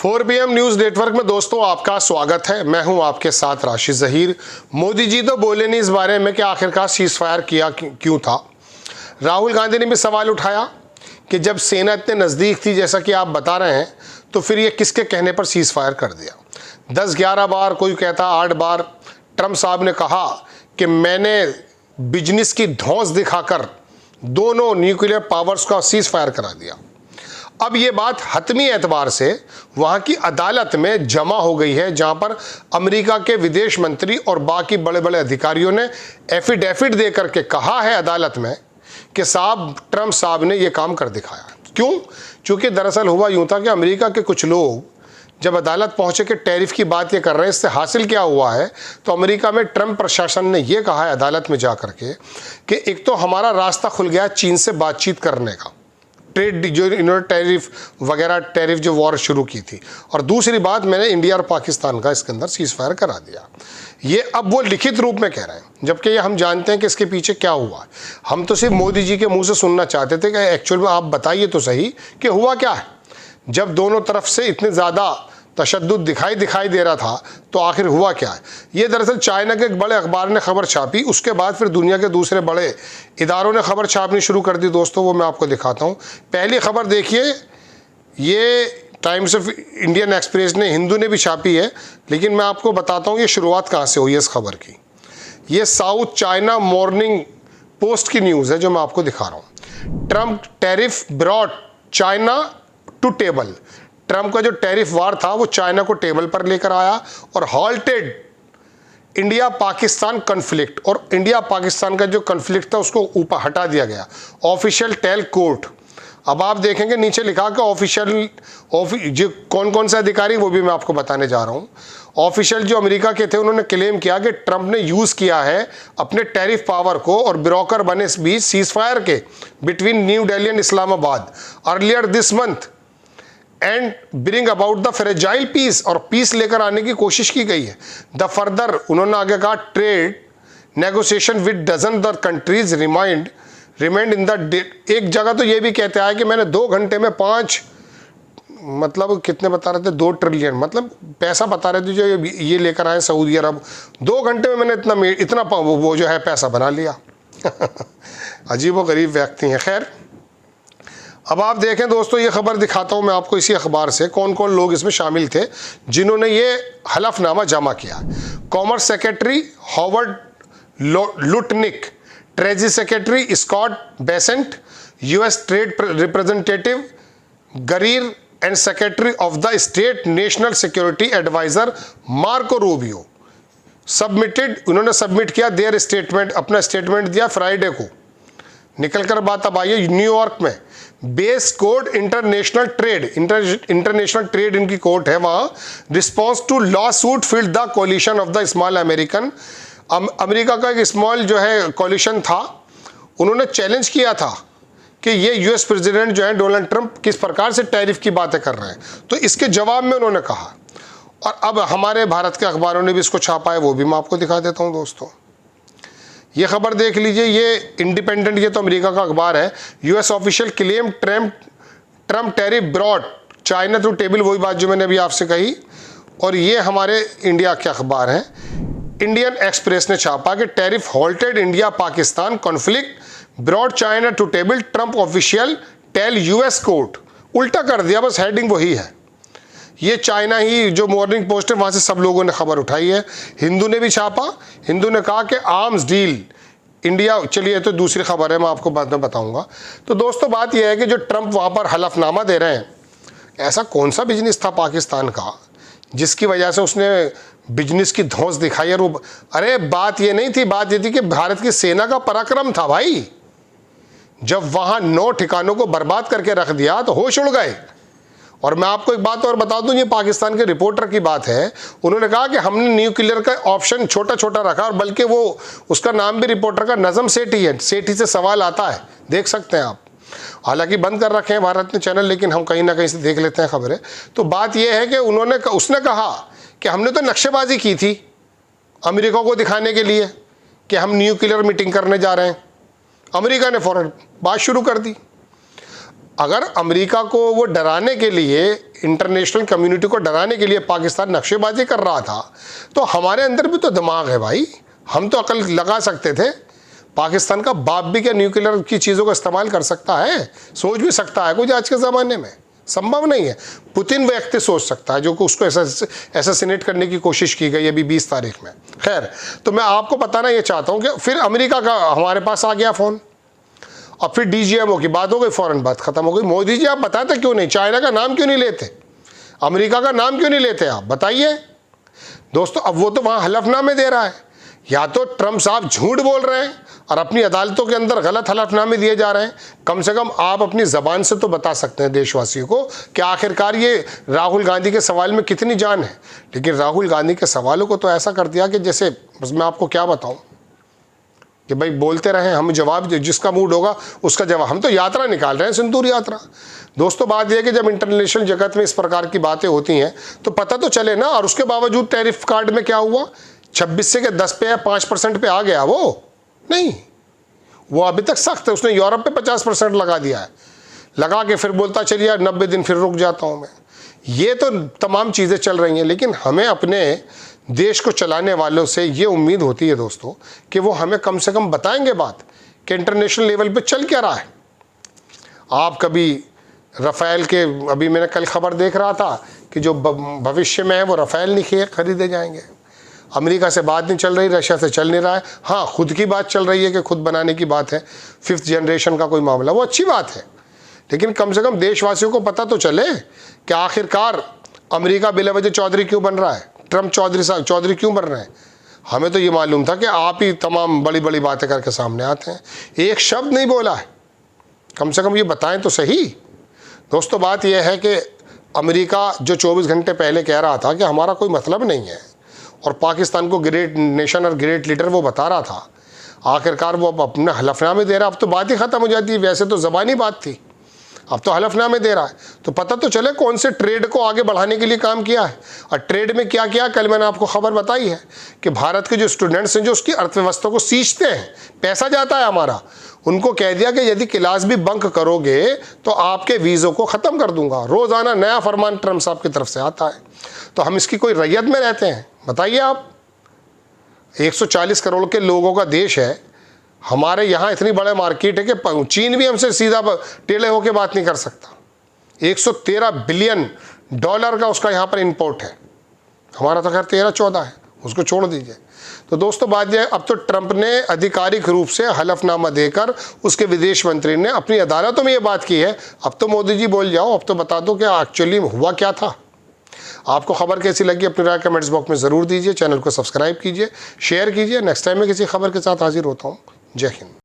4 PM news network में दोस्तों आपका स्वागत है। मैं हूं आपके साथ राशिद जहीर। मोदी जी तो बोले नहीं इस बारे में कि आखिरकार सीज फायर किया क्यों था। राहुल गांधी ने भी सवाल उठाया कि जब सेना इतने नज़दीक थी जैसा कि आप बता रहे हैं, तो फिर ये किसके कहने पर सीज फायर कर दिया। 10-11 बार, कोई कहता 8 बार ट्रंप साहब ने कहा कि मैंने बिजनेस की धौंस दिखाकर दोनों न्यूक्लियर पावर्स का सीज फायर करा दिया। अब ये बात हतमी एतबार से वहाँ की अदालत में जमा हो गई है, जहाँ पर अमेरिका के विदेश मंत्री और बाकी बड़े बड़े अधिकारियों ने एफिडेविट दे करके कहा है अदालत में कि साहब ट्रंप साहब ने ये काम कर दिखाया। क्यों? क्योंकि दरअसल हुआ यूँ था कि अमेरिका के कुछ लोग जब अदालत पहुंचे कि टैरिफ की बात ये कर रहे हैं, इससे हासिल क्या हुआ है, तो अमेरिका में ट्रंप प्रशासन ने ये कहा है अदालत में जा करके कि एक तो हमारा रास्ता खुल गया चीन से बातचीत करने का, ट्रेड जो इन्होंने टैरिफ जो वॉर शुरू की थी, और दूसरी बात मैंने इंडिया और पाकिस्तान का इसके अंदर सीज फायर करा दिया। ये अब वो लिखित रूप में कह रहे हैं, जबकि ये हम जानते हैं कि इसके पीछे क्या हुआ। हम तो सिर्फ मोदी जी के मुंह से सुनना चाहते थे कि एक्चुअल में आप बताइए तो सही कि हुआ क्या है। जब दोनों तरफ से इतने ज़्यादा तशद्दुद दिखाई दे रहा था तो आखिर हुआ क्या है। ये दरअसल चाइना के एक बड़े अखबार ने खबर छापी, उसके बाद फिर दुनिया के दूसरे बड़े इदारों ने खबर छापनी शुरू कर दी। दोस्तों वो मैं आपको दिखाता हूँ। पहली खबर देखिए, ये टाइम्स ऑफ इंडियन एक्सप्रेस ने, हिंदू ने भी छापी है, लेकिन मैं आपको बताता हूँ ये शुरुआत कहाँ से हुई है इस खबर की। ये साउथ चाइना मॉर्निंग पोस्ट की न्यूज़ है जो मैं आपको दिखा रहा हूँ। Trump tariff brought China to table. Trump का जो टैरिफ वार था वो चाइना को टेबल पर लेकर आया और हॉल्टेड इंडिया पाकिस्तान कॉन्फ्लिक्ट, और इंडिया पाकिस्तान का जो कॉन्फ्लिक्ट था उसको ऊपर हटा दिया गया। Official tell court. अब आप देखेंगे नीचे लिखा कि ऑफिशियल जो कौन से अधिकारी, वो भी मैं आपको बताने जा रहा हूँ। ऑफिशियल जो अमेरिका के थे उन्होंने क्लेम किया कि ट्रंप ने यूज़ किया है अपने टैरिफ पावर को और ब्रोकर बने इस बीच सीज फायर के between New Delhi and Islamabad earlier this month and bring about the fragile peace, और पीस लेकर आने की कोशिश की गई है। द फर्दर उन्होंने आगे कहा trade negotiation with dozen the countries remind in the. एक जगह तो ये भी कहते हैं कि मैंने 2 घंटे में 5, मतलब कितने बता रहे थे, 2 ट्रिलियन, मतलब पैसा बता रहे थे जो ये लेकर आए सऊदी अरब। 2 घंटे में मैंने इतना वो जो है पैसा बना लिया। अजीब व गरीब व्यक्ति हैं। खैर, अब आप देखें दोस्तों, ये खबर दिखाता हूँ मैं आपको इसी अखबार से कौन कौन लोग इसमें शामिल थे जिन्होंने ये हलफनामा जमा किया। Commerce secretary Howard Lutnick, treasury secretary Scott Bessent, US trade representative Greer and secretary of the state national security adviser Marco Rubio उन्होंने सबमिट किया देयर स्टेटमेंट, अपना स्टेटमेंट दिया फ्राइडे को। निकल कर बात अब आई है न्यूयॉर्क में। बेस कोड इंटरनेशनल ट्रेड इनकी कोर्ट है वहां। Response to lawsuit filed the coalition of the small American. America का एक स्मॉल जो है कोलिशन था, उन्होंने चैलेंज किया था कि ये यूएस प्रेसिडेंट जो है डोनाल्ड ट्रंप किस प्रकार से टैरिफ की बातें कर रहे हैं, तो इसके जवाब में उन्होंने कहा, और अब हमारे भारत के अखबारों ने भी इसको छापा है, वो भी मैं आपको दिखा देता हूं दोस्तों। ये खबर देख लीजिए, ये इंडिपेंडेंट, ये तो अमेरिका का अखबार है। US official claim Trump tariff brought China to table, वही बात जो मैंने अभी आपसे कही। और ये हमारे इंडिया के अखबार हैं। इंडियन एक्सप्रेस ने छापा कि tariff halted India Pakistan conflict brought China to table, Trump official tell US court. उल्टा कर दिया, बस हेडिंग वही है। ये चाइना ही जो मॉर्निंग पोस्ट है वहाँ से सब लोगों ने खबर उठाई है। हिंदू ने भी छापा। हिंदू ने कहा कि आर्म्स डील इंडिया, चलिए तो दूसरी खबर है, मैं आपको बाद में बताऊंगा। तो दोस्तों बात यह है कि जो ट्रंप वहाँ पर हलफनामा दे रहे हैं, ऐसा कौन सा बिजनेस था पाकिस्तान का जिसकी वजह से उसने बिजनेस की धौंस दिखाई। और अरे बात ये नहीं थी, बात ये थी कि भारत की सेना का पराक्रम था भाई। जब वहाँ 9 ठिकानों को बर्बाद करके रख दिया तो होश उड़ गए। और मैं आपको एक बात और बता दूं, ये पाकिस्तान के रिपोर्टर की बात है। उन्होंने कहा कि हमने न्यूक्लियर का ऑप्शन छोटा छोटा रखा, और बल्कि वो उसका नाम भी रिपोर्टर का नज़म सेठी है। सेठी से सवाल आता है, देख सकते हैं आप। हालांकि बंद कर रखे हैं भारत ने चैनल, लेकिन हम कहीं ना कहीं से देख लेते हैं खबरें। तो बात यह है कि उसने कहा कि हमने तो नक्शेबाजी की थी अमेरिका को दिखाने के लिए कि हम न्यूक्लियर मीटिंग करने जा रहे हैं। अमेरिका ने फौरन बात शुरू कर दी। अगर अमेरिका को वो डराने के लिए, इंटरनेशनल कम्युनिटी को डराने के लिए पाकिस्तान नक्शेबाजी कर रहा था, तो हमारे अंदर भी तो दिमाग है भाई, हम तो अकल लगा सकते थे। पाकिस्तान का बाप भी क्या न्यूक्लियर की चीज़ों का इस्तेमाल कर सकता है? सोच भी सकता है कुछ आज के ज़माने में? संभव नहीं है। पुतिन व्यक्ति सोच सकता है, जो कि उसको असैसिनेट करने की कोशिश की गई अभी 20 तारीख में। खैर, तो मैं आपको बताना ये चाहता हूँ कि फिर अमेरिका का हमारे पास आ गया फ़ोन, और फिर DGMO की बात हो गई, फ़ौरन बात ख़त्म हो गई। मोदी जी आप बताते क्यों नहीं, चाइना का नाम क्यों नहीं लेते, अमेरिका का नाम क्यों नहीं लेते आप, बताइए दोस्तों। अब वो तो वहाँ हलफनामे दे रहा है, या तो ट्रम्प साहब झूठ बोल रहे हैं और अपनी अदालतों के अंदर गलत हलफनामे दिए जा रहे हैं। कम से कम आप अपनी ज़बान से तो बता सकते हैं देशवासियों को कि आखिरकार ये राहुल गांधी के सवाल में कितनी जान है। लेकिन राहुल गांधी के सवालों को तो ऐसा कर दिया कि जैसे, बस मैं आपको क्या बताऊं कि भाई बोलते रहे, हम जवाब, जिसका मूड होगा उसका जवाब। हम तो यात्रा निकाल रहे हैं, सिंदूर यात्रा। दोस्तों बात यह है कि जब इंटरनेशनल जगत में इस प्रकार की बातें होती हैं तो पता तो चले ना। और उसके बावजूद टैरिफ कार्ड में क्या हुआ, 26 से 10 पे या 5% पे आ गया वो? नहीं, वो अभी तक सख्त है। उसने यूरोप पे 50% लगा दिया है, लगा के फिर बोलता चलिए 90 दिन फिर रुक जाता हूँ मैं। ये तो तमाम चीज़ें चल रही हैं, लेकिन हमें अपने देश को चलाने वालों से ये उम्मीद होती है दोस्तों कि वो हमें कम से कम बताएंगे बात कि इंटरनेशनल लेवल पे चल क्या रहा है। आप कभी राफेल के, अभी मैंने कल खबर देख रहा था कि जो भविष्य में है वो राफेल नहीं खरीदे जाएंगे। अमेरिका से बात नहीं चल रही, रशिया से चल नहीं रहा है। हाँ, खुद की बात चल रही है कि खुद बनाने की बात है, 5th जनरेशन का कोई मामला, वो अच्छी बात है। लेकिन कम से कम देशवासियों को पता तो चले कि आखिरकार अमेरिका बिलावजह चौधरी क्यों बन रहा है, ट्रम्प चौधरी क्यों बन रहे हैं। हमें तो ये मालूम था कि आप ही तमाम बड़ी बड़ी बातें करके सामने आते हैं, एक शब्द नहीं बोला है। कम से कम ये बताएं तो सही। दोस्तों बात यह है कि अमेरिका जो 24 घंटे पहले कह रहा था कि हमारा कोई मतलब नहीं है, और पाकिस्तान को ग्रेट नेशन और ग्रेट लीडर वो बता रहा था, आखिरकार वो अब अपने हलफनामे दे रहा है। अब तो बात ही ख़त्म हो जाती है, वैसे तो ज़बानी बात थी, अब तो हलफनामे दे रहा है। तो पता तो चले कौन से ट्रेड को आगे बढ़ाने के लिए काम किया है, और ट्रेड में क्या किया। कल मैंने आपको खबर बताई है कि भारत के जो स्टूडेंट्स हैं, जो उसकी अर्थव्यवस्था को सींचते हैं, पैसा जाता है हमारा, उनको कह दिया कि यदि क्लास भी बंक करोगे तो आपके वीज़ों को ख़त्म कर दूंगा। रोज़ाना नया फरमान ट्रम्प साहब की तरफ से आता है। तो हम इसकी कोई रैयत में रहते हैं? बताइए आप, 140 करोड़ के लोगों का देश है, हमारे यहाँ इतनी बड़ा मार्केट है कि चीन भी हमसे सीधा टेढ़े होकर बात नहीं कर सकता। 113 बिलियन डॉलर का उसका यहाँ पर इंपोर्ट है, हमारा तो खैर 13-14 है, उसको छोड़ दीजिए। तो दोस्तों बात यह, अब तो ट्रंप ने आधिकारिक रूप से हलफनामा देकर उसके विदेश मंत्री ने अपनी अदालतों में ये बात की है। अब तो मोदी जी बोल जाओ, अब तो बता दो कि एक्चुअली हुआ क्या था। आपको खबर कैसी लगी अपनी राय कमेंट्स बॉक्स में ज़रूर दीजिए। चैनल को सब्सक्राइब कीजिए, शेयर कीजिए। नेक्स्ट टाइम मैं किसी खबर के साथ हाजिर होता हूँ। जय हिंद।